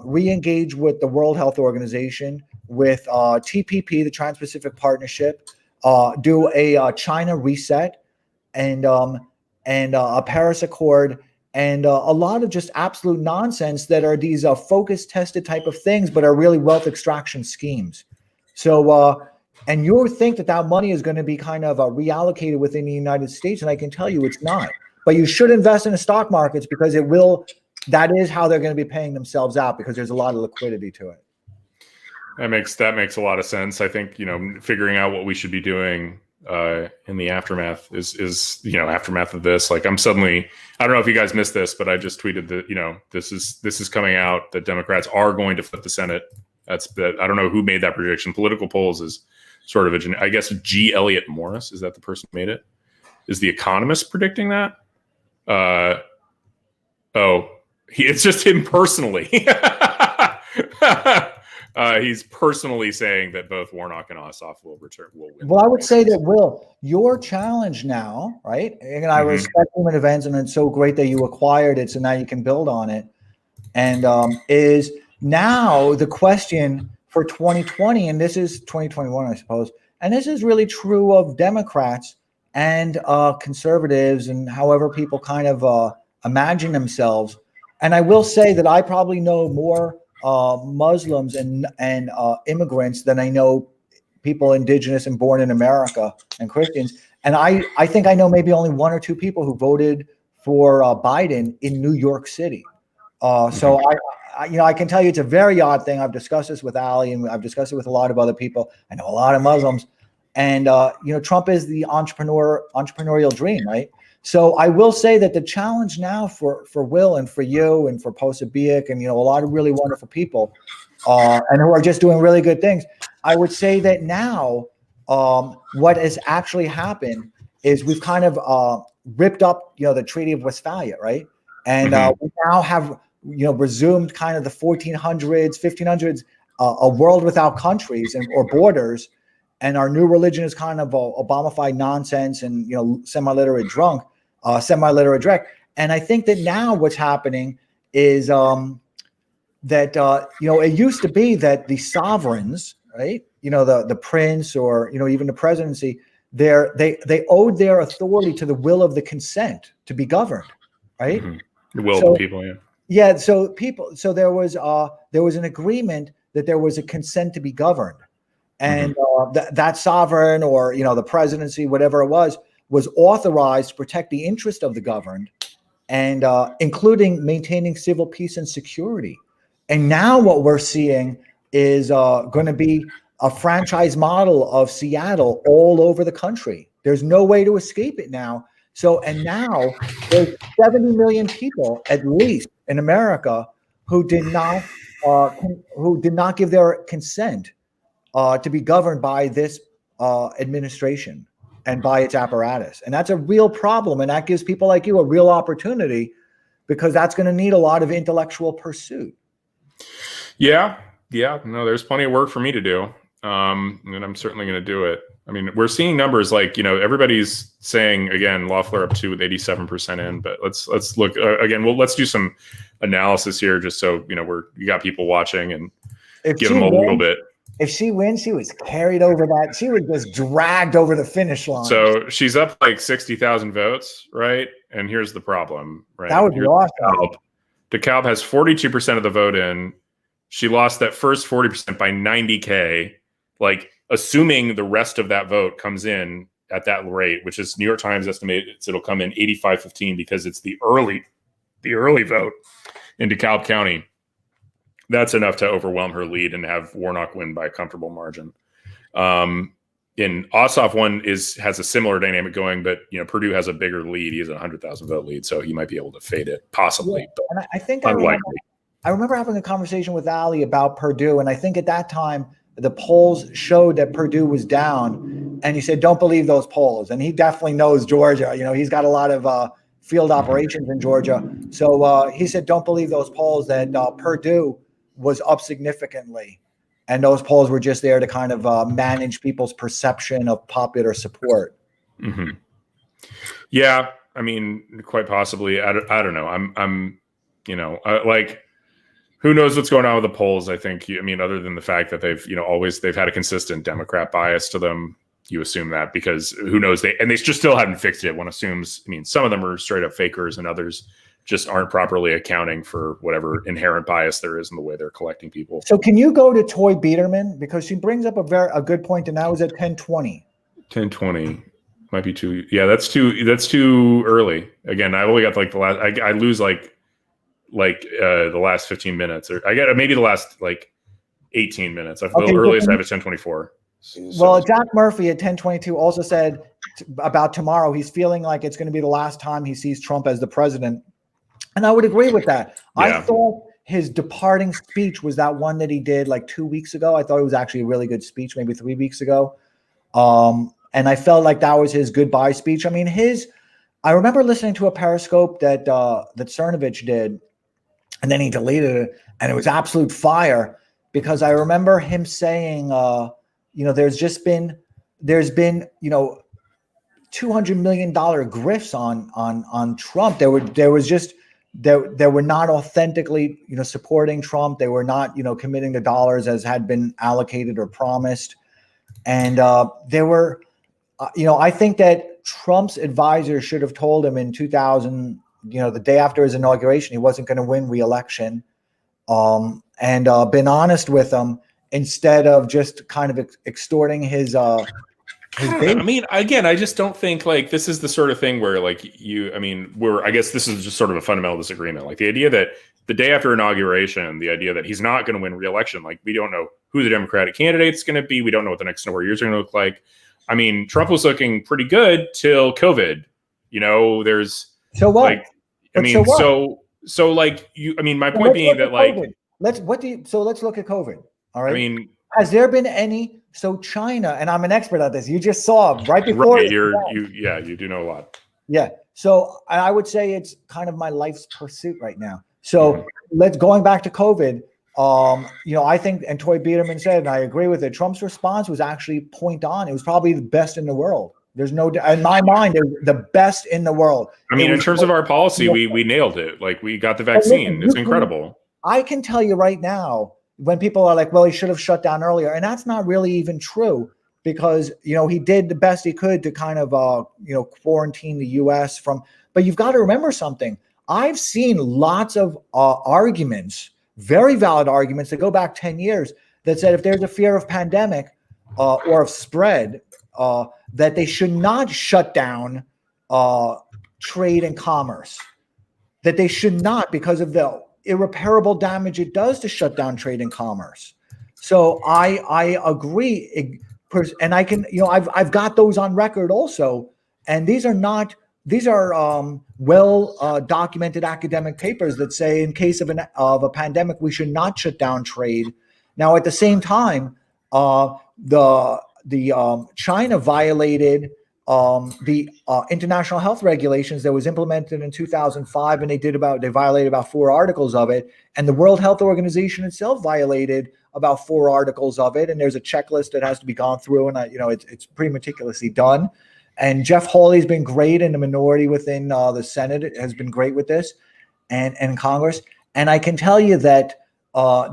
re-engage with the World Health Organization, with TPP, the Trans-Pacific Partnership, do a China reset, and a Paris Accord, and a lot of just absolute nonsense that are these focus tested type of things, but are really wealth extraction schemes. So, and you think that money is going to be kind of reallocated within the United States, and I can tell you it's not. But you should invest in the stock markets because it will. That is how they're going to be paying themselves out because there's a lot of liquidity to it. That makes a lot of sense. I think, figuring out what we should be doing in the aftermath is aftermath of this. Like I don't know if you guys missed this, but I just tweeted that, this is coming out that Democrats are going to flip the Senate. I don't know who made that prediction. Political Polls is sort of I guess G. Elliott Morris, is that the person who made it? Is The Economist predicting that? It's just him personally. He's personally saying that both Warnock and Ossoff will win. Well, I would say that, Will, your challenge now, right? And I respect Human Events, and it's so great that you acquired it, so now you can build on it. And is now the question for 2020, and this is 2021, I suppose, and this is really true of Democrats and conservatives and however people kind of imagine themselves. And I will say that I probably know more Muslims and immigrants than I know people indigenous and born in America and Christians. And I think I know maybe only one or two people who voted for Biden in New York City. So I can tell you it's a very odd thing. I've discussed this with Ali, and I've discussed it with a lot of other people. I know a lot of Muslims, and Trump is the entrepreneurial dream, right? So I will say that the challenge now for Will and for you and for Posabiec and a lot of really wonderful people and who are just doing really good things, I would say that now what has actually happened is we've kind of ripped up the Treaty of Westphalia, right? And we now have resumed kind of the 1400s, 1500s, a world without countries or borders. And our new religion is kind of Obama-fied nonsense and semi-literate dreck. And I think that now what's happening is that it used to be that the sovereigns, right? The prince or even the presidency, they owed their authority to the will of the consent to be governed, right? The will of the people, yeah. Yeah. So there was an agreement that there was a consent to be governed. And that sovereign or, the presidency, whatever it was authorized to protect the interest of the governed and including maintaining civil peace and security. And now what we're seeing is going to be a franchise model of Seattle all over the country. There's no way to escape it now. So, and now there's 70 million people at least in America who did not give their consent to be governed by this administration and by its apparatus. And that's a real problem. And that gives people like you a real opportunity because that's going to need a lot of intellectual pursuit. Yeah. No, there's plenty of work for me to do. And I'm certainly going to do it. I mean, we're seeing numbers like, everybody's saying, again, Loeffler up to with 87% in, but let's look again. Well, let's do some analysis here just so, you got people watching and give them a little bit. If she wins, she was carried over that. She was just dragged over the finish line. So she's up like 60,000 votes, right? And here's the problem, right? That would be awesome. DeKalb has 42% of the vote in. She lost that first 40% by 90K, like assuming the rest of that vote comes in at that rate, which is New York Times estimates it'll come in 85-15 because it's the early vote in DeKalb County. That's enough to overwhelm her lead and have Warnock win by a comfortable margin. In Ossoff, one has a similar dynamic going, but Purdue has a bigger lead. He has a 100,000 vote lead, so he might be able to fade it, possibly. Yeah. And I think unlikely. I remember having a conversation with Ali about Purdue, and I think at that time the polls showed that Purdue was down, and he said, "Don't believe those polls." And he definitely knows Georgia. He's got a lot of field operations in Georgia, so he said, "Don't believe those polls that Purdue was up significantly." And those polls were just there to kind of manage people's perception of popular support. Mm-hmm. Yeah, I mean, quite possibly. I don't know. I'm like, who knows what's going on with the polls? I think, other than the fact that they've had a consistent Democrat bias to them. You assume that because who knows? They just still haven't fixed it. One assumes. Some of them are straight up fakers, and others just aren't properly accounting for whatever inherent bias there is in the way they're collecting people. So can you go to Toy Biederman, because she brings up a good point, and that was at 10:20. 10:20 might be too. Yeah, that's too early. Again, I only got like the last. I lose the last 15 minutes, or I get maybe the last 18 minutes. The earliest I have is 10:24. Well, Jack Murphy at 10:22 also said about tomorrow, he's feeling like it's going to be the last time he sees Trump as the president. And I would agree with that. Yeah. I thought his departing speech was that one that he did 2 weeks ago. I thought it was actually a really good speech, maybe 3 weeks ago. And I felt like that was his goodbye speech. I remember listening to a Periscope that Cernovich did, and then he deleted it, and it was absolute fire, because I remember him saying, there's been $200 million grifts on Trump. They were not authentically, supporting Trump. They were not, committing the dollars as had been allocated or promised. And there were, I think that Trump's advisors should have told him in 2000, the day after his inauguration, he wasn't going to win re-election, and been honest with him instead of just kind of extorting his again, I just don't think this is the sort of thing where I guess this is just sort of a fundamental disagreement. The idea that the day after inauguration, the idea that he's not going to win re-election, we don't know who the Democratic candidate is going to be. We don't know what the next 4 years are going to look like. Trump was looking pretty good till COVID. There's so what? My point being that let's look at COVID. All right. Has there been any? So China, and I'm an expert at this. You just saw right before. Right, you do know a lot. Yeah. So I would say it's kind of my life's pursuit right now. So going back to COVID. I think, and Toy Biederman said, and I agree with it, Trump's response was actually point on. It was probably the best in the world. There's no, in my mind, the best in the world. In terms of our policy, we nailed it. We got the vaccine. It's incredible. I can tell you right now, when people are like, well, he should have shut down earlier. And that's not really even true, because, he did the best he could to kind of, quarantine the U.S. from, but you've got to remember something. I've seen lots of arguments, very valid arguments that go back 10 years that said if there's a fear of pandemic or of spread, that they should not shut down trade and commerce, that they should not, because of the irreparable damage it does to shut down trade and commerce. So I agree. And I can, I've got those on record also. And these are well documented academic papers that say in case of a pandemic, we should not shut down trade. Now, at the same time, China violated the international health regulations that was implemented in 2005, and they violated about 4 articles of it. And the World Health Organization itself violated about 4 articles of it. And there's a checklist that has to be gone through, and it's pretty meticulously done. And Jeff Hawley's been great in the minority within the Senate. It has been great with this, and Congress. And I can tell you that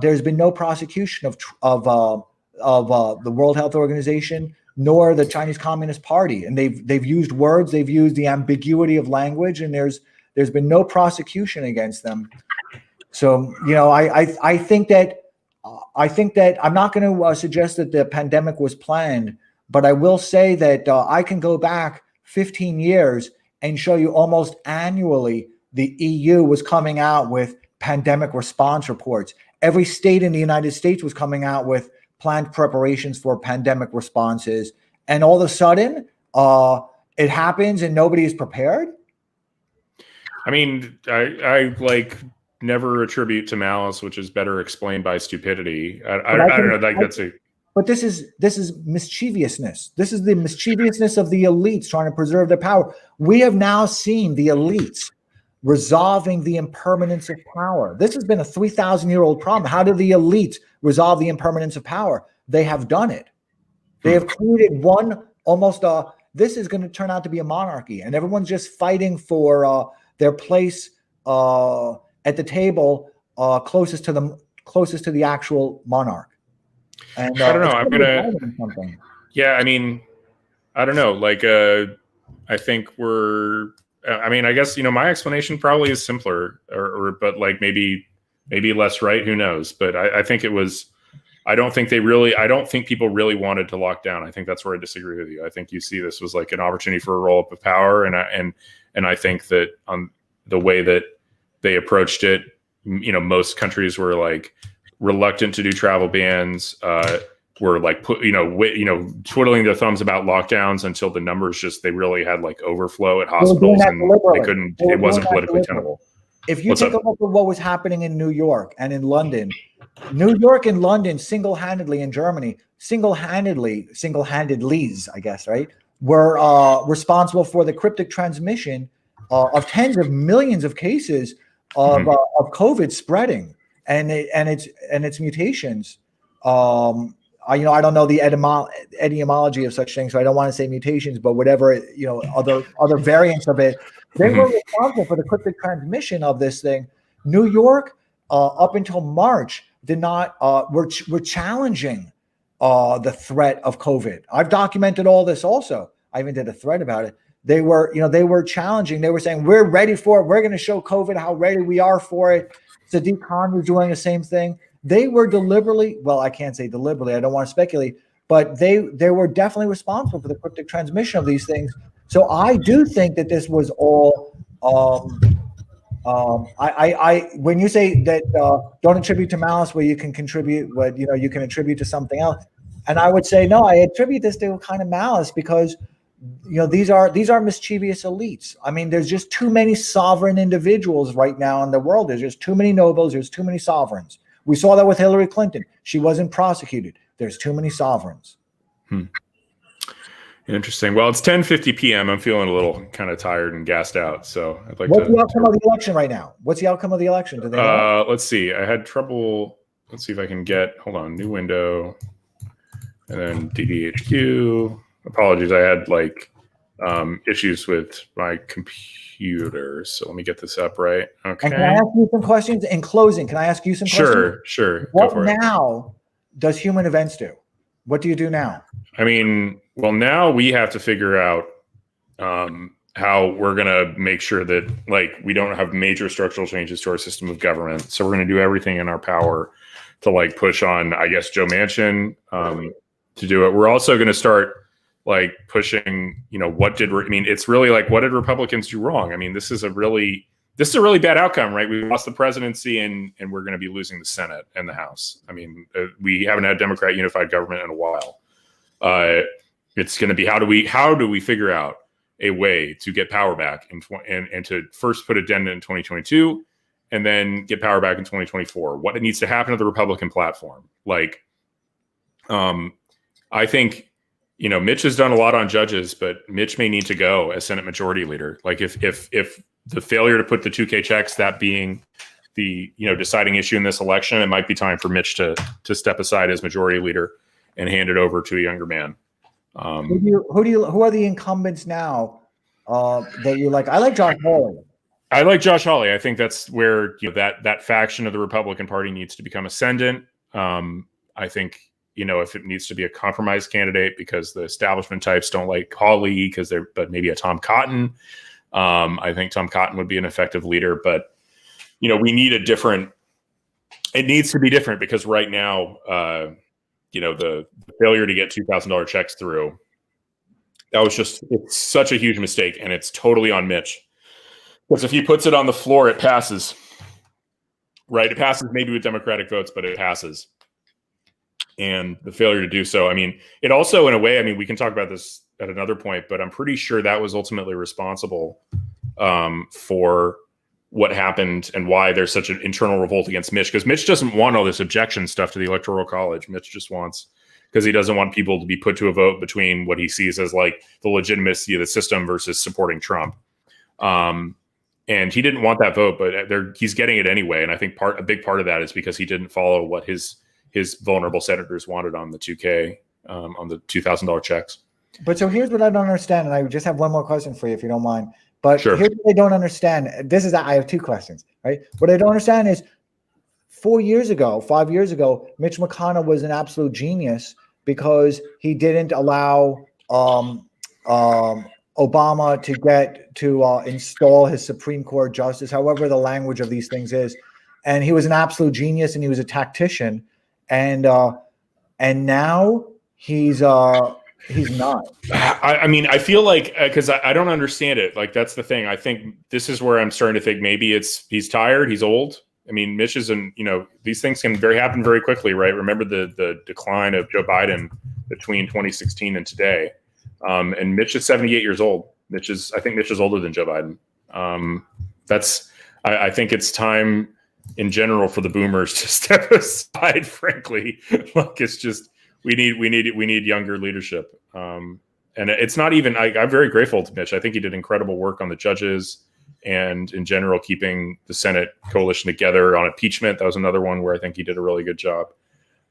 there's been no prosecution of the World Health Organization nor the Chinese Communist Party. And they've used words, they've used the ambiguity of language, and there's been no prosecution against them. So I think that I think that I'm not going to suggest that the pandemic was planned, but I will say that I can go back 15 years and show you almost annually the EU was coming out with pandemic response reports. Every state in the United States was coming out with planned preparations for pandemic responses. And all of a sudden, it happens and nobody is prepared. I mean, I like never attribute to malice, which is better explained by stupidity. I don't know. Like that's a. But this is mischievousness. This is the mischievousness of the elites trying to preserve their power. We have now seen the elites resolving the impermanence of power. This has been a 3,000-year-old problem. How do the elites resolve the impermanence of power? They have done it. They have created one almost this is going to turn out to be a monarchy, and everyone's just fighting for their place at the table closest to the actual monarch. And I don't know. I'm gonna. Yeah, I mean, I don't know. Like, I think we're. I mean, I guess my explanation probably is simpler, but like maybe less right. Who knows? But I think it was. I don't think people really wanted to lock down. I think that's where I disagree with you. I think you see this was like an opportunity for a roll up of power, and I think that the way that they approached it, most countries were like reluctant to do travel bans, were like twiddling their thumbs about lockdowns until the numbers they really had like overflow at hospitals and they couldn't. It wasn't politically tenable. If you take a look at what was happening in New York and in London, New York and London single-handedly, in Germany, single-handedly, I guess, right, were responsible for the cryptic transmission of tens of millions of cases of COVID spreading and its mutations. I don't know the etymology of such things, so I don't want to say mutations, but whatever, other variants of it. They were responsible for the cryptic transmission of this thing. New York, up until March, did not. Were challenging the threat of COVID. I've documented all this. Also, I even did a thread about it. They were challenging. They were saying, "We're ready for it. We're going to show COVID how ready we are for it." Sadiq Khan was doing the same thing. They were deliberately. Well, I can't say deliberately. I don't want to speculate, but they were definitely responsible for the cryptic transmission of these things. So I do think that this was all. When you say that don't attribute to malice, where you can contribute, what you can attribute to something else, and I would say no, I attribute this to a kind of malice because these are mischievous elites. I mean, there's just too many sovereign individuals right now in the world. There's just too many nobles. There's too many sovereigns. We saw that with Hillary Clinton. She wasn't prosecuted. There's too many sovereigns. Interesting. Well, it's 10:50 p.m. I'm feeling a little kind of tired and gassed out. So I'd like What's the outcome of the election right now? What's the outcome of the election? Do they know? Let's see. I had trouble. Let's see if I can hold on, new window. And then DDHQ. Apologies. I had issues with my computer. So let me get this up right. Okay. And can I ask you some questions in closing? Can I ask you some questions? Sure. What now does Human Events do? What do you do now? I mean, well, now we have to figure out how we're going to make sure that we don't have major structural changes to our system of government. So we're going to do everything in our power to push on, I guess, Joe Manchin to do it. We're also going to start pushing, it's really what did Republicans do wrong? I mean, this is a really bad outcome, right? We lost the presidency and we're going to be losing the Senate and the House. I mean, we haven't had Democrat unified government in a while. It's going to be how do we figure out a way to get power back and to first put a dent in 2022 and then get power back in 2024. What needs to happen to the Republican platform? I think Mitch has done a lot on judges, but Mitch may need to go as Senate Majority Leader. If the failure to put the 2K checks, that being the deciding issue in this election, it might be time for Mitch to step aside as Majority Leader and hand it over to a younger man. Who are the incumbents now that you like? I like Josh Hawley. I like Josh Hawley. I think that's where that faction of the Republican Party needs to become ascendant. I think if it needs to be a compromise candidate because the establishment types don't like Hawley but maybe a Tom Cotton. I think Tom Cotton would be an effective leader, but we need a different it needs to be different because right now, the failure to get $2,000 checks through, that was it's such a huge mistake, and it's totally on Mitch. Because if he puts it on the floor, it passes. Right? It passes maybe with Democratic votes, but it passes. And the failure to do so, I mean, it also, in a way, I mean, we can talk about this at another point, but I'm pretty sure that was ultimately responsible for what happened and why there's such an internal revolt against Mitch. Because Mitch doesn't want all this objection stuff to the Electoral College. Mitch just wants, because he doesn't want people to be put to a vote between what he sees as like the legitimacy of the system versus supporting Trump. And he didn't want that vote, but he's getting it anyway. And I think a big part of that is because he didn't follow what his vulnerable senators wanted on the 2K, on the $2,000 checks. But so here's what I don't understand, and I just have one more question for you, if you don't mind. But sure. Here's what I don't understand. I have two questions, right? What I don't understand is 5 years ago, Mitch McConnell was an absolute genius because he didn't allow Obama to install his Supreme Court justice, however the language of these things is. And he was an absolute genius, and he was a tactician. And now he's not. I mean, I feel like, because I don't understand it. Like, that's the thing. I think this is where I'm starting to think maybe he's tired, he's old. I mean, Mitch these things can happen very quickly, right? Remember the decline of Joe Biden between 2016 and today. And Mitch is 78 years old. I think Mitch is older than Joe Biden. I think it's time in general for the boomers to step aside, frankly. Like, it's just, we need younger leadership. And it's not even, I'm very grateful to Mitch. I think he did incredible work on the judges and in general, keeping the Senate coalition together on impeachment. That was another one where I think he did a really good job.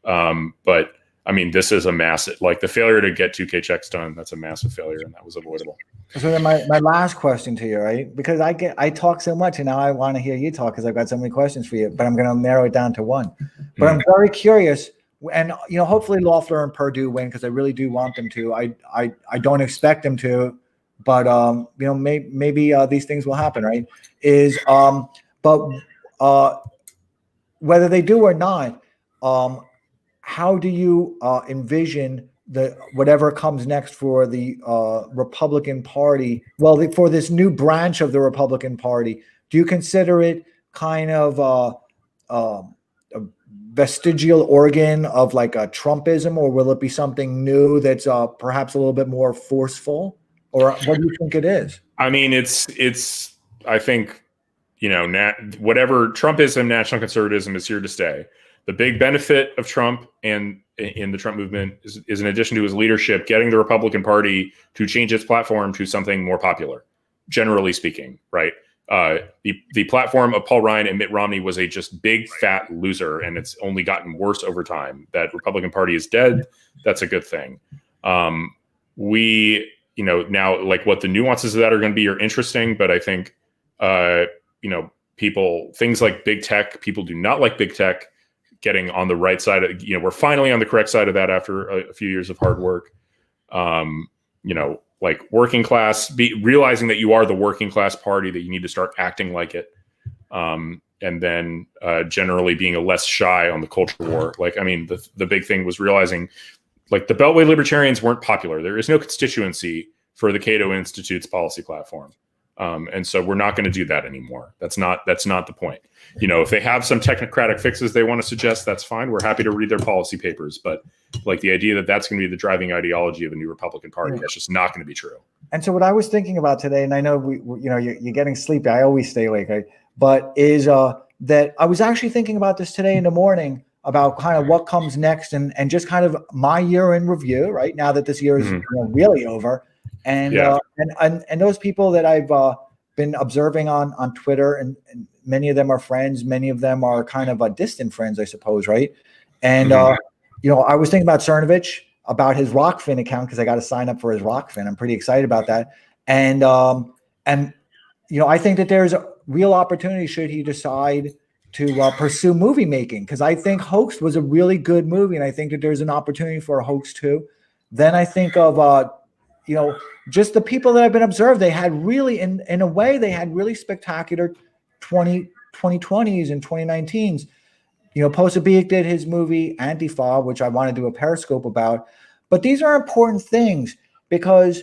But I mean, this is a massive, like the failure to get 2K checks done, that's a massive failure, and that was avoidable. So then my last question to you, right? Because I talk so much, and now I want to hear you talk because I've got so many questions for you, but I'm going to narrow it down to one. But I'm very curious, and hopefully Loeffler and Perdue win, because I really do want them to. I don't expect them to, but maybe these things will happen, right? But whether they do or not, how do you envision whatever comes next for the Republican Party? Well, for this new branch of the Republican Party, do you consider it kind of a vestigial organ of like a Trumpism, or will it be something new that's perhaps a little bit more forceful? Or what do you think it is? I mean, I think, whatever Trumpism, national conservatism is here to stay. The big benefit of Trump and in the Trump movement is in addition to his leadership, getting the Republican Party to change its platform to something more popular, generally speaking, right? The platform of Paul Ryan and Mitt Romney was a just big fat loser, and it's only gotten worse over time. That Republican Party is dead. That's a good thing. Now, like, what the nuances of that are going to be are interesting, but I think, things like big tech, people do not like big tech getting on the right side of, we're finally on the correct side of that after a few years of hard work. Like working class, realizing that you are the working class party, that you need to start acting like it. And then generally being a less shy on the culture war. Like, I mean, the big thing was realizing, like, the Beltway libertarians weren't popular. There is no constituency for the Cato Institute's policy platform. And so we're not going to do that anymore. That's not the point. If they have some technocratic fixes they want to suggest, that's fine. We're happy to read their policy papers. But like the idea that that's going to be the driving ideology of a new Republican Party, that's just not going to be true. And so what I was thinking about today, and I know you're getting sleepy. I always stay awake, right? But is that I was actually thinking about this today in the morning about kind of what comes next and just kind of my year in review, right? Now that this year is really over. And and those people that I've been observing on Twitter, and many of them are friends, many of them are kind of distant friends, I suppose, right? And I was thinking about Cernovich, about his Rockfin account, because I got to sign up for his Rockfin. I'm pretty excited about that. And I think that there's a real opportunity should he decide to pursue movie making, because I think Hoax was a really good movie, and I think that there's an opportunity for a Hoax too. Then I think of just the people that I've been observed, they had really, in a way, they had really spectacular 2020s and 2019s. Posobiec did his movie Antifa, which I want to do a Periscope about. But these are important things because,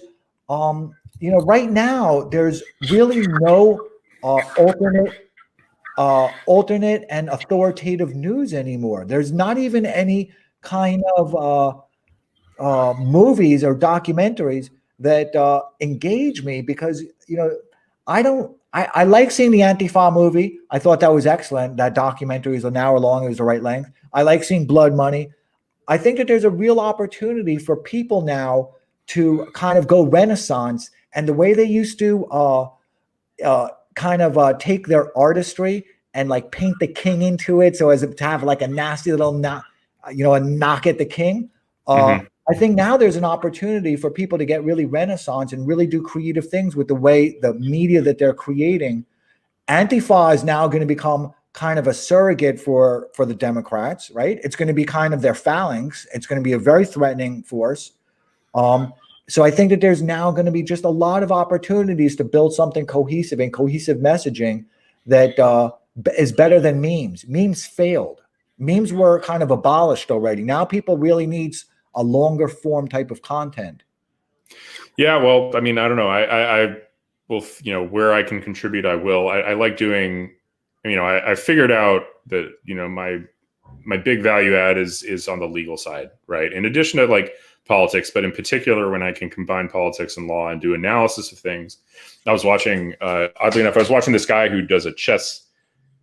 right now there's really no alternate and authoritative news anymore. There's not even any kind of movies or documentaries that engage me because I like seeing the Antifa movie. I thought that was excellent. That documentary is an hour long. It was the right length. I like seeing Blood Money. I think that there's a real opportunity for people now to kind of go Renaissance, and the way they used to take their artistry and like paint the king into it, so as to have like a nasty little a knock at the king. I think now there's an opportunity for people to get really Renaissance and really do creative things with the way the media that they're creating. Antifa is now going to become kind of a surrogate for the Democrats, right? It's going to be kind of their phalanx. It's going to be a very threatening force. So I think that there's now going to be just a lot of opportunities to build something cohesive and cohesive messaging that is better than memes. Memes failed. Memes were kind of abolished already. Now people really need a longer form type of content. Yeah, well, I mean, I don't know. I will, where I can contribute, I will. I like doing, I figured out that, my big value add is on the legal side, right? In addition to like politics, but in particular, when I can combine politics and law and do analysis of things. I was watching, oddly enough, I was watching this guy who does a chess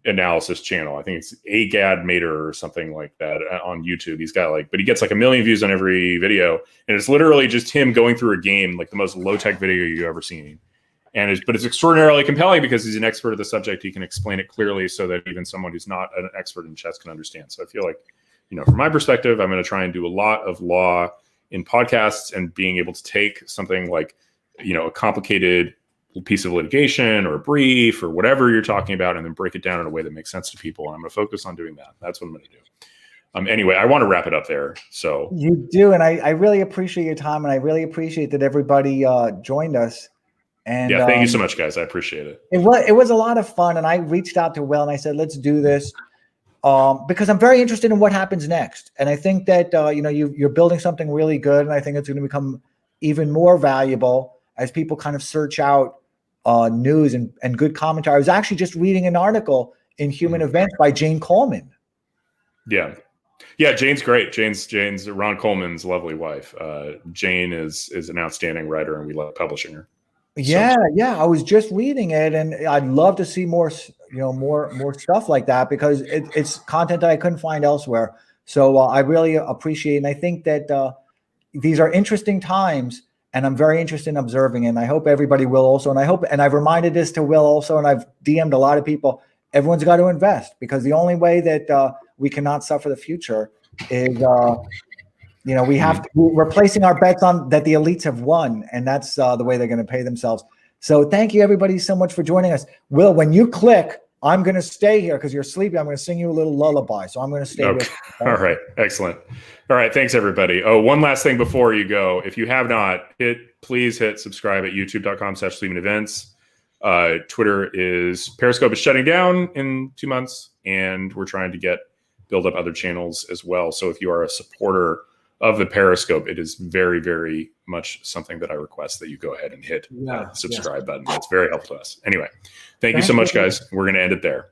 analysis channel. I think it's Agad Mater or something like that on YouTube. He's got but he gets like 1 million views on every video, and it's literally just him going through a game, like the most low-tech video you've ever seen. But it's extraordinarily compelling because he's an expert of the subject. He can explain it clearly so that even someone who's not an expert in chess can understand. So I feel like, from my perspective, I'm going to try and do a lot of law in podcasts, and being able to take something like, a complicated piece of litigation or a brief or whatever you're talking about, and then break it down in a way that makes sense to people. And I'm going to focus on doing that. That's what I'm going to do. Anyway, I want to wrap it up there. So you do. And I really appreciate your time, and I really appreciate that everybody joined us. And yeah, thank you so much, guys. I appreciate it. It was a lot of fun. And I reached out to Will and I said, let's do this. Because I'm very interested in what happens next. And I think that, you're building something really good. And I think it's going to become even more valuable as people kind of search out news and good commentary. I was actually just reading an article in Human Events by Jane Coleman. Yeah. Yeah, Jane's great. Jane's Ron Coleman's lovely wife. Jane is an outstanding writer, and we love publishing her. Yeah, I was just reading it, and I'd love to see more stuff like that, because it's content that I couldn't find elsewhere. So I really appreciate it. And I think that these are interesting times, and I'm very interested in observing it. And I hope everybody will also. And I've reminded this to Will also, and I've DM'd a lot of people. Everyone's got to invest, because the only way that we cannot suffer the future is, we have to. We're placing our bets on that the elites have won, and that's the way they're going to pay themselves. So thank you, everybody, so much for joining us. Will, when you click, I'm going to stay here because you're sleepy. I'm going to sing you a little lullaby. So I'm going to stay with you. All right. Excellent. All right. Thanks, everybody. Oh, one last thing before you go. If you have not, please hit subscribe at youtube.com/SleemanEvents. Periscope is shutting down in 2 months, and we're trying to build up other channels as well. So if you are a supporter of the Periscope, it is very, very much something that I request that you go ahead and hit that subscribe button. It's very helpful to us. Anyway, thank you so much, guys. We're going to end it there.